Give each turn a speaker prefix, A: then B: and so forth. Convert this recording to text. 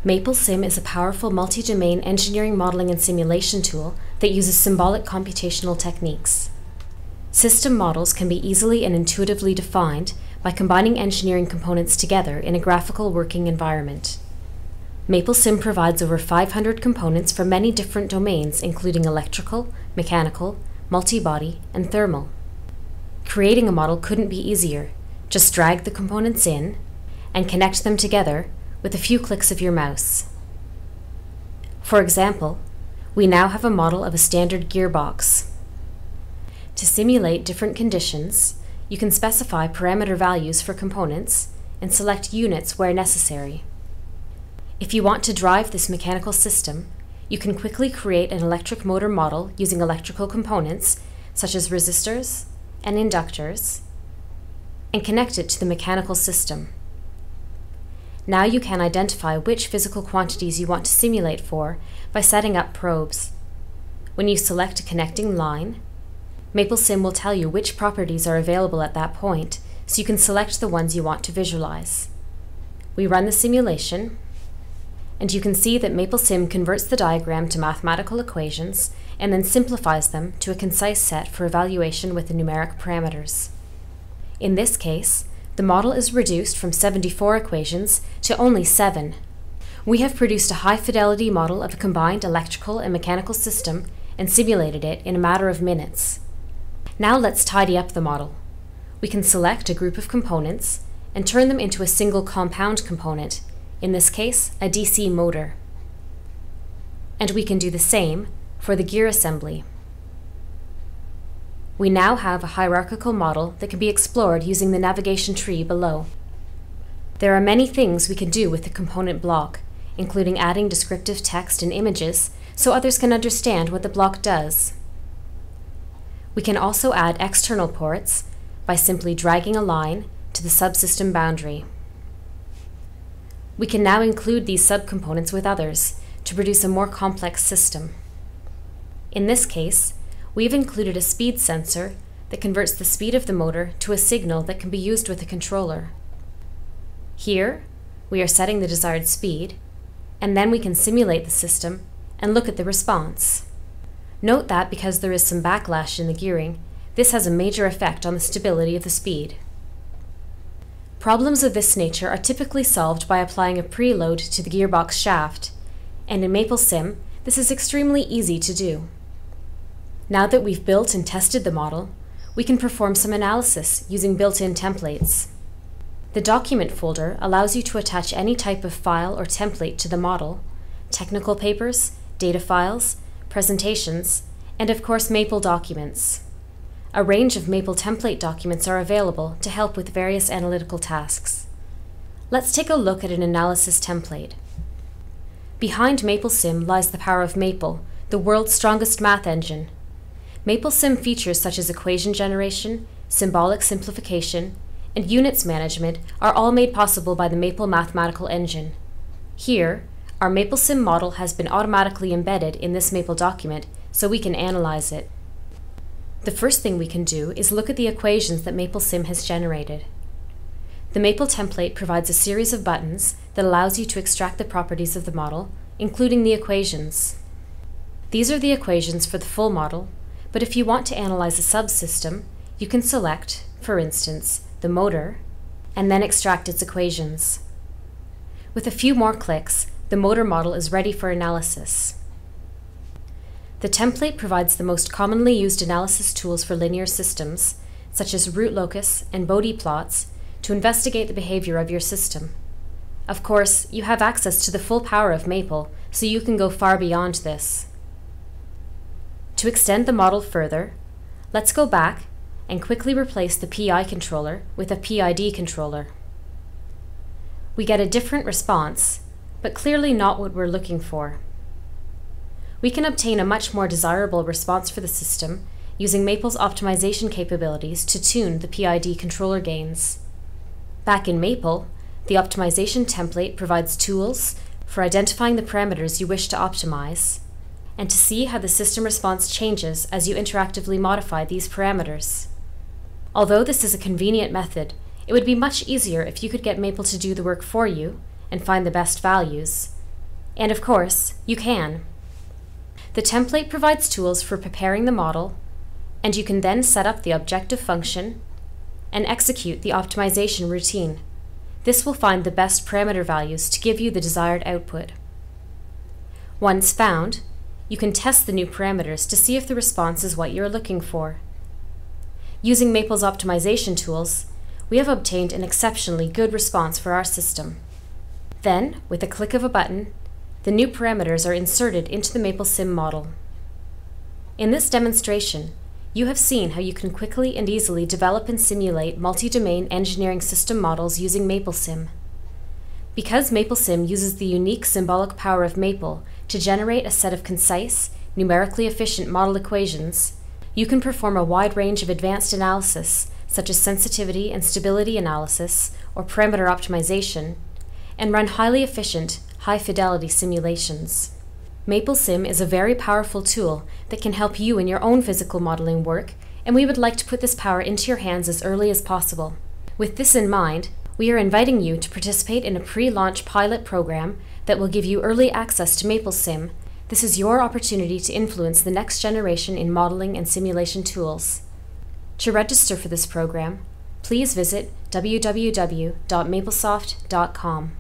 A: MapleSim is a powerful multi-domain engineering modeling and simulation tool that uses symbolic computational techniques. System models can be easily and intuitively defined by combining engineering components together in a graphical working environment. MapleSim provides over 500 components for many different domains, including electrical, mechanical, multi-body, and thermal. Creating a model couldn't be easier. Just drag the components in and connect them together with a few clicks of your mouse. For example, we now have a model of a standard gearbox. To simulate different conditions, you can specify parameter values for components and select units where necessary. If you want to drive this mechanical system, you can quickly create an electric motor model using electrical components such as resistors and inductors and connect it to the mechanical system. Now you can identify which physical quantities you want to simulate for by setting up probes. When you select a connecting line, MapleSim will tell you which properties are available at that point, so you can select the ones you want to visualize. We run the simulation, and you can see that MapleSim converts the diagram to mathematical equations and then simplifies them to a concise set for evaluation with the numeric parameters. In this case, the model is reduced from 74 equations to only 7. We have produced a high-fidelity model of a combined electrical and mechanical system and simulated it in a matter of minutes. Now let's tidy up the model. We can select a group of components and turn them into a single compound component, in this case, a DC motor. And we can do the same for the gear assembly. We now have a hierarchical model that can be explored using the navigation tree below. There are many things we can do with the component block, including adding descriptive text and images so others can understand what the block does. We can also add external ports by simply dragging a line to the subsystem boundary. We can now include these subcomponents with others to produce a more complex system. In this case, we've included a speed sensor that converts the speed of the motor to a signal that can be used with a controller. Here, we are setting the desired speed, and then we can simulate the system and look at the response. Note that because there is some backlash in the gearing, this has a major effect on the stability of the speed. Problems of this nature are typically solved by applying a preload to the gearbox shaft, and in MapleSim, this is extremely easy to do. Now that we've built and tested the model, we can perform some analysis using built-in templates. The document folder allows you to attach any type of file or template to the model, technical papers, data files, presentations, and of course Maple documents. A range of Maple template documents are available to help with various analytical tasks. Let's take a look at an analysis template. Behind MapleSim lies the power of Maple, the world's strongest math engine. MapleSim features such as equation generation, symbolic simplification, and units management are all made possible by the Maple mathematical engine. Here, our MapleSim model has been automatically embedded in this Maple document so we can analyze it. The first thing we can do is look at the equations that MapleSim has generated. The Maple template provides a series of buttons that allows you to extract the properties of the model, including the equations. These are the equations for the full model, but if you want to analyze a subsystem, you can select, for instance, the motor, and then extract its equations. With a few more clicks, the motor model is ready for analysis. The template provides the most commonly used analysis tools for linear systems, such as root locus and Bode plots, to investigate the behavior of your system. Of course, you have access to the full power of Maple, so you can go far beyond this. To extend the model further, let's go back and quickly replace the PI controller with a PID controller. We get a different response, but clearly not what we're looking for. We can obtain a much more desirable response for the system using Maple's optimization capabilities to tune the PID controller gains. Back in Maple, the optimization template provides tools for identifying the parameters you wish to optimize, and to see how the system response changes as you interactively modify these parameters. Although this is a convenient method, it would be much easier if you could get Maple to do the work for you and find the best values, And of course, you can. The template provides tools for preparing the model, and you can then set up the objective function and execute the optimization routine. This will find the best parameter values to give you the desired output. Once found, you can test the new parameters to see if the response is what you are looking for. Using Maple's optimization tools, we have obtained an exceptionally good response for our system. Then, with a click of a button, the new parameters are inserted into the MapleSim model. In this demonstration, you have seen how you can quickly and easily develop and simulate multi-domain engineering system models using MapleSim. Because MapleSim uses the unique symbolic power of Maple to generate a set of concise, numerically efficient model equations, you can perform a wide range of advanced analysis, such as sensitivity and stability analysis, or parameter optimization, and run highly efficient, high-fidelity simulations. MapleSim is a very powerful tool that can help you in your own physical modeling work, and we would like to put this power into your hands as early as possible. With this in mind, we are inviting you to participate in a pre-launch pilot program that will give you early access to MapleSim. This is your opportunity to influence the next generation in modeling and simulation tools. To register for this program, please visit www.maplesoft.com.